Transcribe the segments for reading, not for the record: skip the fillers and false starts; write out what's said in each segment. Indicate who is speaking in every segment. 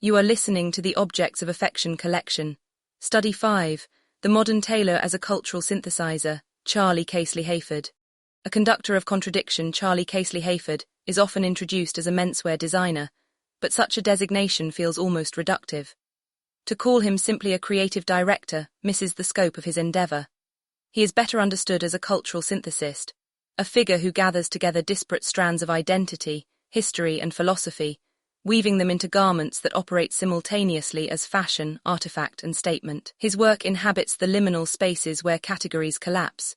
Speaker 1: You are listening to the Objects of Affection collection. Study 5, The Modern Tailor as a Cultural Synthesizer, Charlie Casely-Hayford. A conductor of contradiction, Charlie Casely-Hayford is often introduced as a menswear designer, but such a designation feels almost reductive. To call him simply a creative director misses the scope of his endeavor. He is better understood as a cultural synthesist, a figure who gathers together disparate strands of identity, history, and philosophy, weaving them into garments that operate simultaneously as fashion, artifact, and statement. His work inhabits the liminal spaces where categories collapse,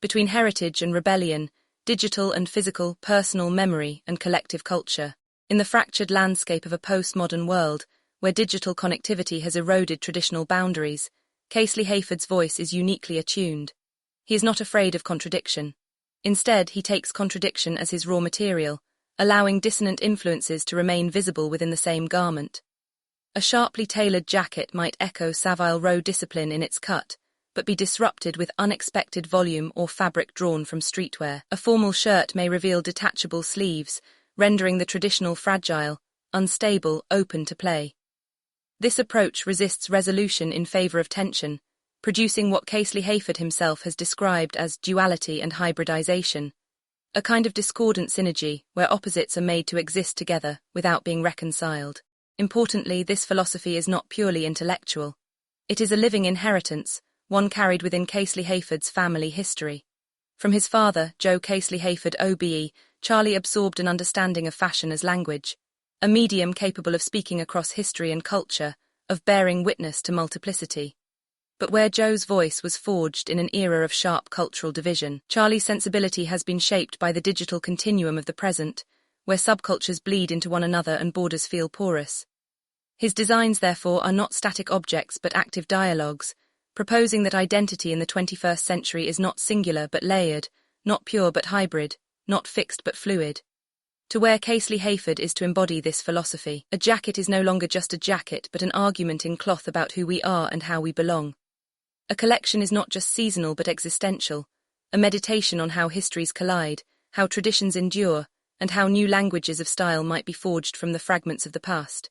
Speaker 1: between heritage and rebellion, digital and physical, personal memory and collective culture. In the fractured landscape of a postmodern world, where digital connectivity has eroded traditional boundaries, Casely-Hayford's voice is uniquely attuned. He is not afraid of contradiction. Instead, he takes contradiction as his raw material, allowing dissonant influences to remain visible within the same garment. A sharply tailored jacket might echo Savile Row discipline in its cut, but be disrupted with unexpected volume or fabric drawn from streetwear. A formal shirt may reveal detachable sleeves, rendering the traditional fragile, unstable, open to play. This approach resists resolution in favor of tension, producing what Casely-Hayford himself has described as duality and hybridization, a kind of discordant synergy where opposites are made to exist together without being reconciled. Importantly, this philosophy is not purely intellectual. It is a living inheritance, one carried within Casely-Hayford's family history. From his father, Joe Casely-Hayford OBE, Charlie absorbed an understanding of fashion as language, a medium capable of speaking across history and culture, of bearing witness to multiplicity. But where Joe's voice was forged in an era of sharp cultural division, Charlie's sensibility has been shaped by the digital continuum of the present, where subcultures bleed into one another and borders feel porous. His designs, therefore, are not static objects but active dialogues, proposing that identity in the 21st century is not singular but layered, not pure but hybrid, not fixed but fluid. To wear Casely-Hayford is to embody this philosophy. A jacket is no longer just a jacket but an argument in cloth about who we are and how we belong. A collection is not just seasonal but existential, a meditation on how histories collide, how traditions endure, and how new languages of style might be forged from the fragments of the past.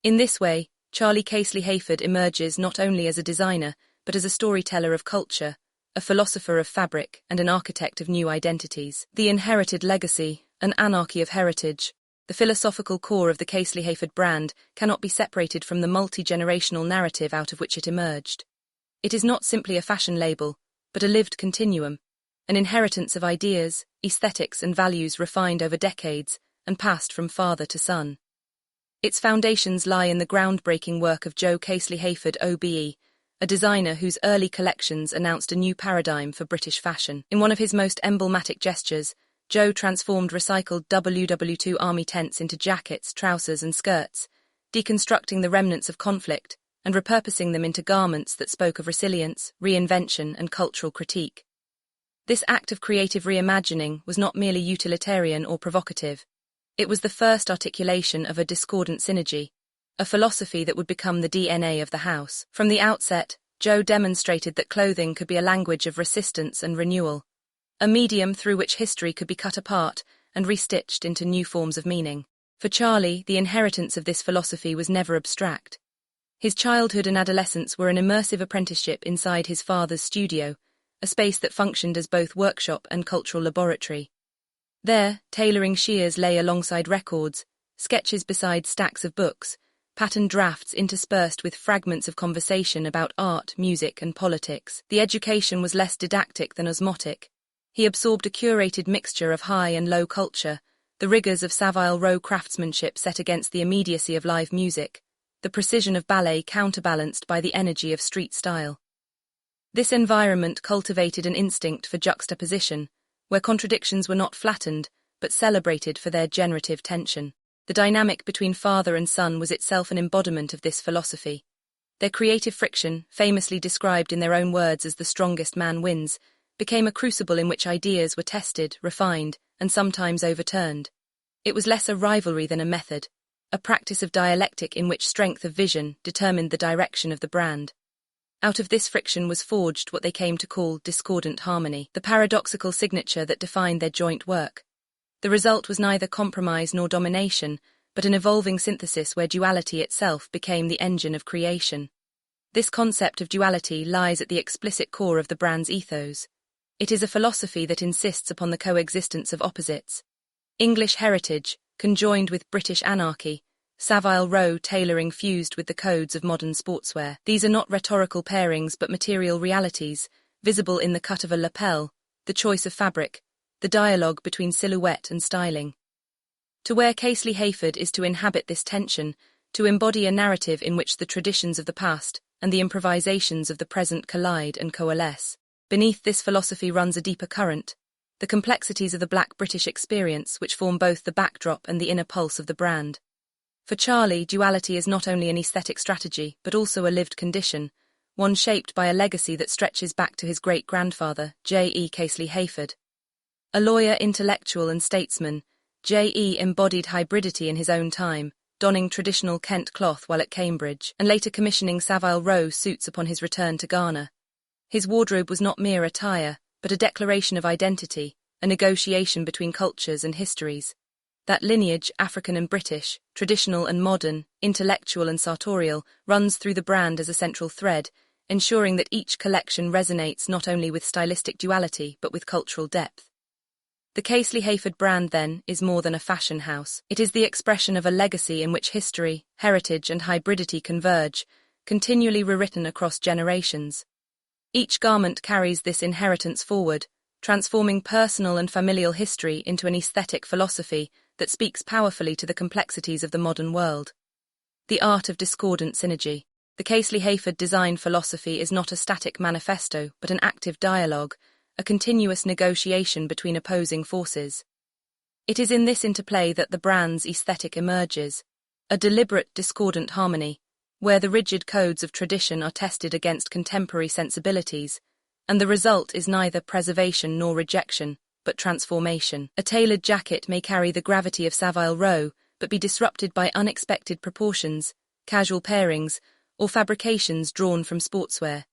Speaker 1: In this way, Charlie Casely-Hayford emerges not only as a designer, but as a storyteller of culture, a philosopher of fabric, and an architect of new identities. The inherited legacy, an anarchy of heritage, the philosophical core of the Casely-Hayford brand cannot be separated from the multi-generational narrative out of which it emerged. It is not simply a fashion label, but a lived continuum, an inheritance of ideas, aesthetics, and values refined over decades and passed from father to son. Its foundations lie in the groundbreaking work of Joe Casely-Hayford OBE, a designer whose early collections announced a new paradigm for British fashion. In one of his most emblematic gestures, Joe transformed recycled WW2 army tents into jackets, trousers, and skirts, deconstructing the remnants of conflict and repurposing them into garments that spoke of resilience, reinvention, and cultural critique. This act of creative reimagining was not merely utilitarian or provocative. It was the first articulation of a discordant synergy, a philosophy that would become the DNA of the house. From the outset, Joe demonstrated that clothing could be a language of resistance and renewal, a medium through which history could be cut apart and restitched into new forms of meaning. For Charlie, the inheritance of this philosophy was never abstract. His childhood and adolescence were an immersive apprenticeship inside his father's studio, a space that functioned as both workshop and cultural laboratory. There, tailoring shears lay alongside records, sketches beside stacks of books, patterned drafts interspersed with fragments of conversation about art, music, and politics. The education was less didactic than osmotic. He absorbed a curated mixture of high and low culture, the rigors of Savile Row craftsmanship set against the immediacy of live music, the precision of ballet counterbalanced by the energy of street style. This environment cultivated an instinct for juxtaposition, where contradictions were not flattened, but celebrated for their generative tension. The dynamic between father and son was itself an embodiment of this philosophy. Their creative friction, famously described in their own words as the strongest man wins, became a crucible in which ideas were tested, refined, and sometimes overturned. It was less a rivalry than a method, a practice of dialectic in which strength of vision determined the direction of the brand. Out of this friction was forged what they came to call discordant harmony, the paradoxical signature that defined their joint work. The result was neither compromise nor domination, but an evolving synthesis where duality itself became the engine of creation. This concept of duality lies at the explicit core of the brand's ethos. It is a philosophy that insists upon the coexistence of opposites. English heritage, conjoined with British anarchy, Savile Row tailoring fused with the codes of modern sportswear. These are not rhetorical pairings but material realities, visible in the cut of a lapel, the choice of fabric, the dialogue between silhouette and styling. To wear Casely-Hayford is to inhabit this tension, to embody a narrative in which the traditions of the past and the improvisations of the present collide and coalesce. Beneath this philosophy runs a deeper current, the complexities of the Black British experience which form both the backdrop and the inner pulse of the brand. For Charlie, duality is not only an aesthetic strategy but also a lived condition, one shaped by a legacy that stretches back to his great-grandfather, J.E. Casely-Hayford. A lawyer, intellectual and statesman, J.E. embodied hybridity in his own time, donning traditional Kent cloth while at Cambridge, and later commissioning Savile Row suits upon his return to Ghana. His wardrobe was not mere attire, but a declaration of identity, a negotiation between cultures and histories. That lineage, African and British, traditional and modern, intellectual and sartorial, runs through the brand as a central thread, ensuring that each collection resonates not only with stylistic duality but with cultural depth. The Casely-Hayford brand, then, is more than a fashion house. It is the expression of a legacy in which history, heritage and hybridity converge, continually rewritten across generations. Each garment carries this inheritance forward, transforming personal and familial history into an aesthetic philosophy that speaks powerfully to the complexities of the modern world. The art of discordant synergy. The Casely-Hayford design philosophy is not a static manifesto but an active dialogue, a continuous negotiation between opposing forces. It is in this interplay that the brand's aesthetic emerges, a deliberate discordant harmony, where the rigid codes of tradition are tested against contemporary sensibilities, and the result is neither preservation nor rejection, but transformation. A tailored jacket may carry the gravity of Savile Row, but be disrupted by unexpected proportions, casual pairings, or fabrications drawn from sportswear.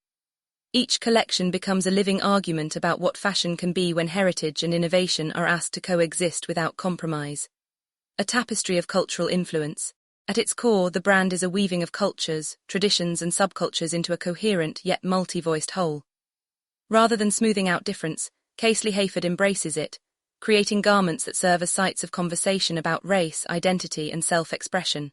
Speaker 1: Each collection becomes a living argument about what fashion can be when heritage and innovation are asked to coexist without compromise. A tapestry of cultural influence. At its core, the brand is a weaving of cultures, traditions and subcultures into a coherent yet multi-voiced whole. Rather than smoothing out difference, Casely-Hayford embraces it, creating garments that serve as sites of conversation about race, identity and self-expression.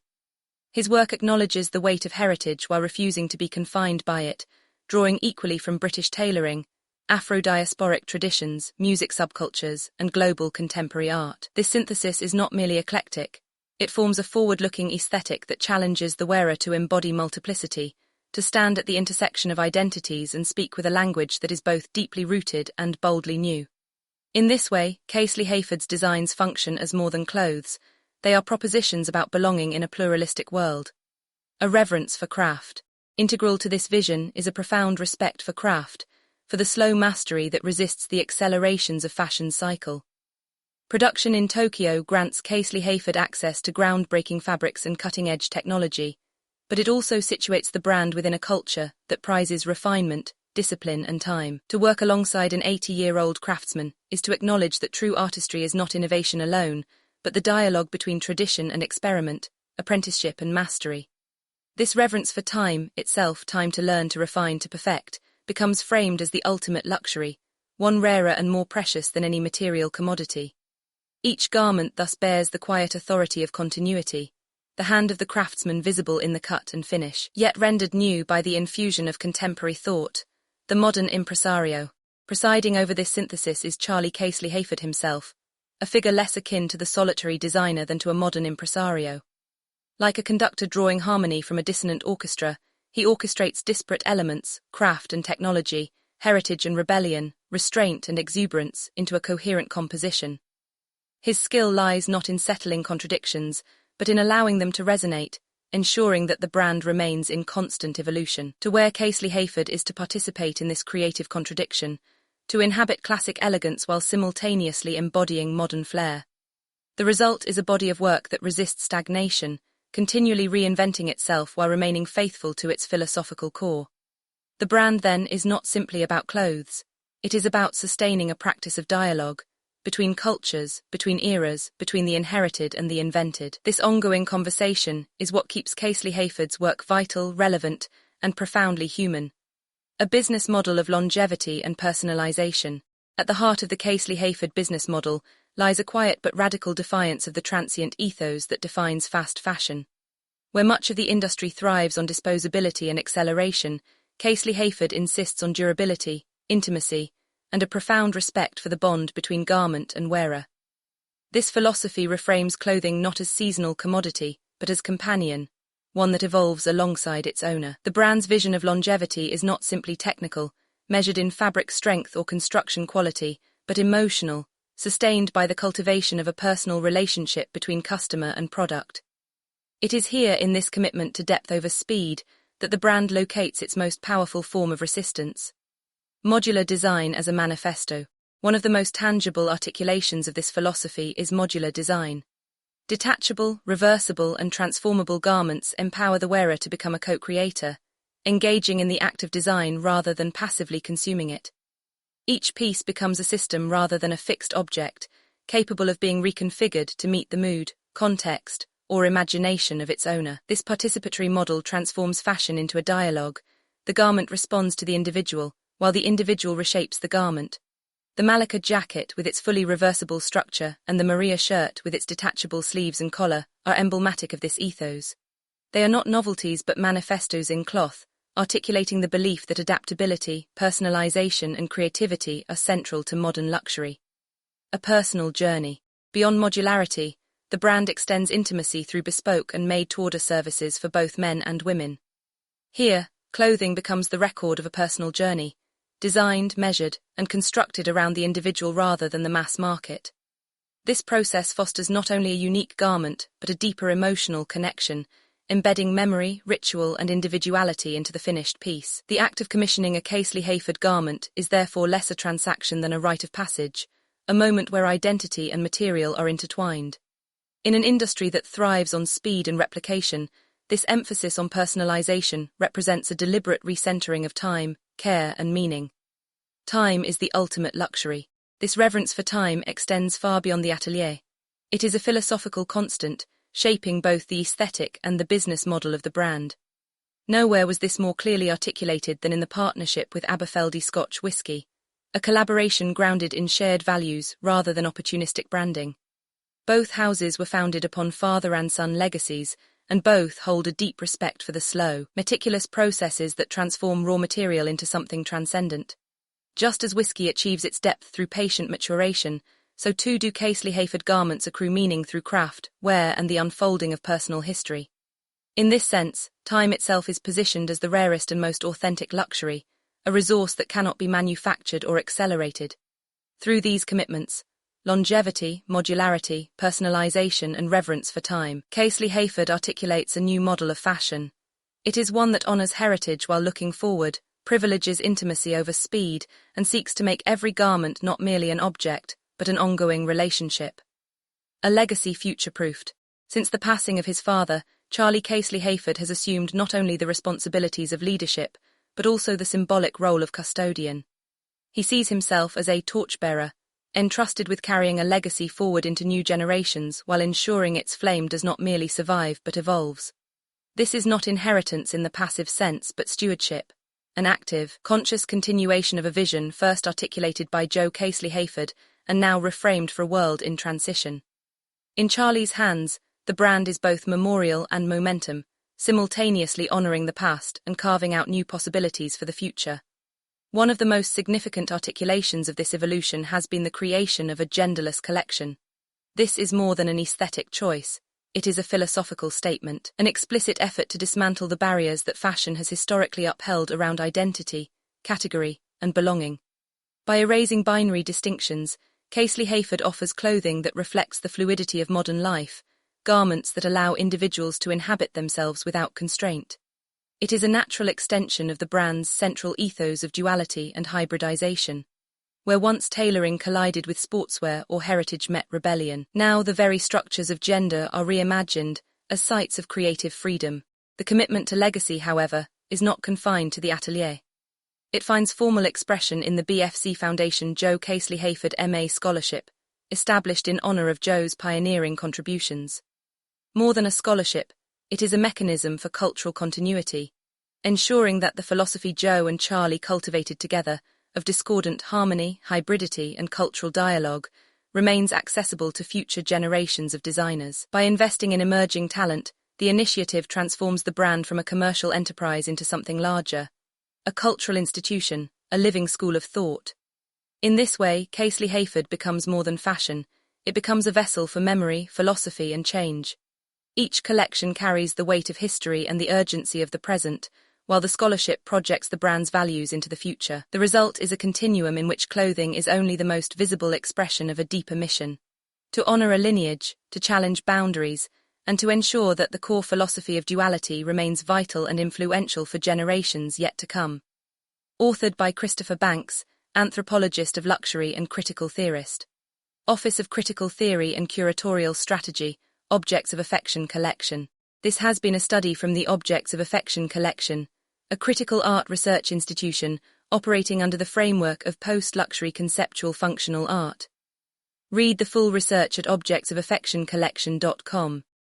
Speaker 1: His work acknowledges the weight of heritage while refusing to be confined by it, drawing equally from British tailoring, Afro-diasporic traditions, music subcultures, and global contemporary art. This synthesis is not merely eclectic. It forms a forward-looking aesthetic that challenges the wearer to embody multiplicity, to stand at the intersection of identities and speak with a language that is both deeply rooted and boldly new. In this way, Casely-Hayford's designs function as more than clothes. They are propositions about belonging in a pluralistic world. A reverence for craft. Integral to this vision is a profound respect for craft, for the slow mastery that resists the accelerations of fashion's cycle. Production in Tokyo grants Casely-Hayford access to groundbreaking fabrics and cutting-edge technology, but it also situates the brand within a culture that prizes refinement, discipline and time. To work alongside an 80-year-old craftsman is to acknowledge that true artistry is not innovation alone, but the dialogue between tradition and experiment, apprenticeship and mastery. This reverence for time itself, time to learn, to refine, to perfect, becomes framed as the ultimate luxury, one rarer and more precious than any material commodity. Each garment thus bears the quiet authority of continuity, the hand of the craftsman visible in the cut and finish, yet rendered new by the infusion of contemporary thought. The modern impresario. Presiding over this synthesis is Charlie Casely-Hayford himself, a figure less akin to the solitary designer than to a modern impresario. Like a conductor drawing harmony from a dissonant orchestra, he orchestrates disparate elements, craft and technology, heritage and rebellion, restraint and exuberance into a coherent composition. His skill lies not in settling contradictions, but in allowing them to resonate, ensuring that the brand remains in constant evolution. To wear Casely-Hayford is to participate in this creative contradiction, to inhabit classic elegance while simultaneously embodying modern flair. The result is a body of work that resists stagnation, continually reinventing itself while remaining faithful to its philosophical core. The brand, then, is not simply about clothes. It is about sustaining a practice of dialogue, between cultures, between eras, between the inherited and the invented. This ongoing conversation is what keeps Casely-Hayford's work vital, relevant, and profoundly human. A business model of longevity and personalization. At the heart of the Casely-Hayford business model lies a quiet but radical defiance of the transient ethos that defines fast fashion. Where much of the industry thrives on disposability and acceleration, Casely-Hayford insists on durability, intimacy, and a profound respect for the bond between garment and wearer. This philosophy reframes clothing not as seasonal commodity, but as companion, one that evolves alongside its owner. The brand's vision of longevity is not simply technical, measured in fabric strength or construction quality, but emotional, sustained by the cultivation of a personal relationship between customer and product. It is here, in this commitment to depth over speed, that the brand locates its most powerful form of resistance. Modular design as a manifesto. One of the most tangible articulations of this philosophy is modular design. Detachable, reversible, and transformable garments empower the wearer to become a co-creator, engaging in the act of design rather than passively consuming it. Each piece becomes a system rather than a fixed object, capable of being reconfigured to meet the mood, context, or imagination of its owner. This participatory model transforms fashion into a dialogue. The garment responds to the individual, while the individual reshapes the garment. The Malika jacket with its fully reversible structure and the Maria shirt with its detachable sleeves and collar are emblematic of this ethos. They are not novelties but manifestos in cloth, articulating the belief that adaptability, personalization, and creativity are central to modern luxury. A personal journey. Beyond modularity, the brand extends intimacy through bespoke and made-to-order services for both men and women. Here, clothing becomes the record of a personal journey, designed, measured, and constructed around the individual rather than the mass market. This process fosters not only a unique garment, but a deeper emotional connection, embedding memory, ritual, and individuality into the finished piece. The act of commissioning a Casely-Hayford garment is therefore less a transaction than a rite of passage, a moment where identity and material are intertwined. In an industry that thrives on speed and replication, this emphasis on personalization represents a deliberate recentering of time, care, and meaning. Time is the ultimate luxury. This reverence for time extends far beyond the atelier. It is a philosophical constant, shaping both the aesthetic and the business model of the brand. Nowhere was this more clearly articulated than in the partnership with Aberfeldy Scotch Whisky, a collaboration grounded in shared values rather than opportunistic branding. Both houses were founded upon father and son legacies, and both hold a deep respect for the slow, meticulous processes that transform raw material into something transcendent. Just as whiskey achieves its depth through patient maturation, so too do Casely-Hayford garments accrue meaning through craft, wear, and the unfolding of personal history. In this sense, time itself is positioned as the rarest and most authentic luxury, a resource that cannot be manufactured or accelerated. Through these commitments, longevity, modularity, personalization, and reverence for time, Casely-Hayford articulates a new model of fashion. It is one that honors heritage while looking forward, privileges intimacy over speed, and seeks to make every garment not merely an object, but an ongoing relationship. A legacy future-proofed. Since the passing of his father, Charlie Casely-Hayford has assumed not only the responsibilities of leadership, but also the symbolic role of custodian. He sees himself as a torchbearer, entrusted with carrying a legacy forward into new generations while ensuring its flame does not merely survive but evolves. This is not inheritance in the passive sense but stewardship, an active, conscious continuation of a vision first articulated by Joe Casely-Hayford and now reframed for a world in transition. In Charlie's hands, the brand is both memorial and momentum, simultaneously honoring the past and carving out new possibilities for the future. One of the most significant articulations of this evolution has been the creation of a genderless collection. This is more than an aesthetic choice. It is a philosophical statement, an explicit effort to dismantle the barriers that fashion has historically upheld around identity, category, and belonging. By erasing binary distinctions, Casely-Hayford offers clothing that reflects the fluidity of modern life, garments that allow individuals to inhabit themselves without constraint. It is a natural extension of the brand's central ethos of duality and hybridization. Where once tailoring collided with sportswear or heritage met rebellion, now the very structures of gender are reimagined as sites of creative freedom. The commitment to legacy, however, is not confined to the atelier. It finds formal expression in the BFC Foundation Joe Casely-Hayford MA Scholarship, established in honor of Joe's pioneering contributions. More than a scholarship, it is a mechanism for cultural continuity, ensuring that the philosophy Joe and Charlie cultivated together, of discordant harmony, hybridity, and cultural dialogue, remains accessible to future generations of designers. By investing in emerging talent, the initiative transforms the brand from a commercial enterprise into something larger, a cultural institution, a living school of thought. In this way, Casely-Hayford becomes more than fashion. It becomes a vessel for memory, philosophy, and change. Each collection carries the weight of history and the urgency of the present, while the scholarship projects the brand's values into the future. The result is a continuum in which clothing is only the most visible expression of a deeper mission: to honor a lineage, to challenge boundaries, and to ensure that the core philosophy of duality remains vital and influential for generations yet to come. Authored by Christopher Banks, anthropologist of luxury and critical theorist. Office of Critical Theory and Curatorial Strategy, Objects of Affection Collection. This has been a study from the Objects of Affection Collection, a critical art research institution operating under the framework of post-luxury conceptual functional art. Read the full research at objectsofaffectioncollection.com.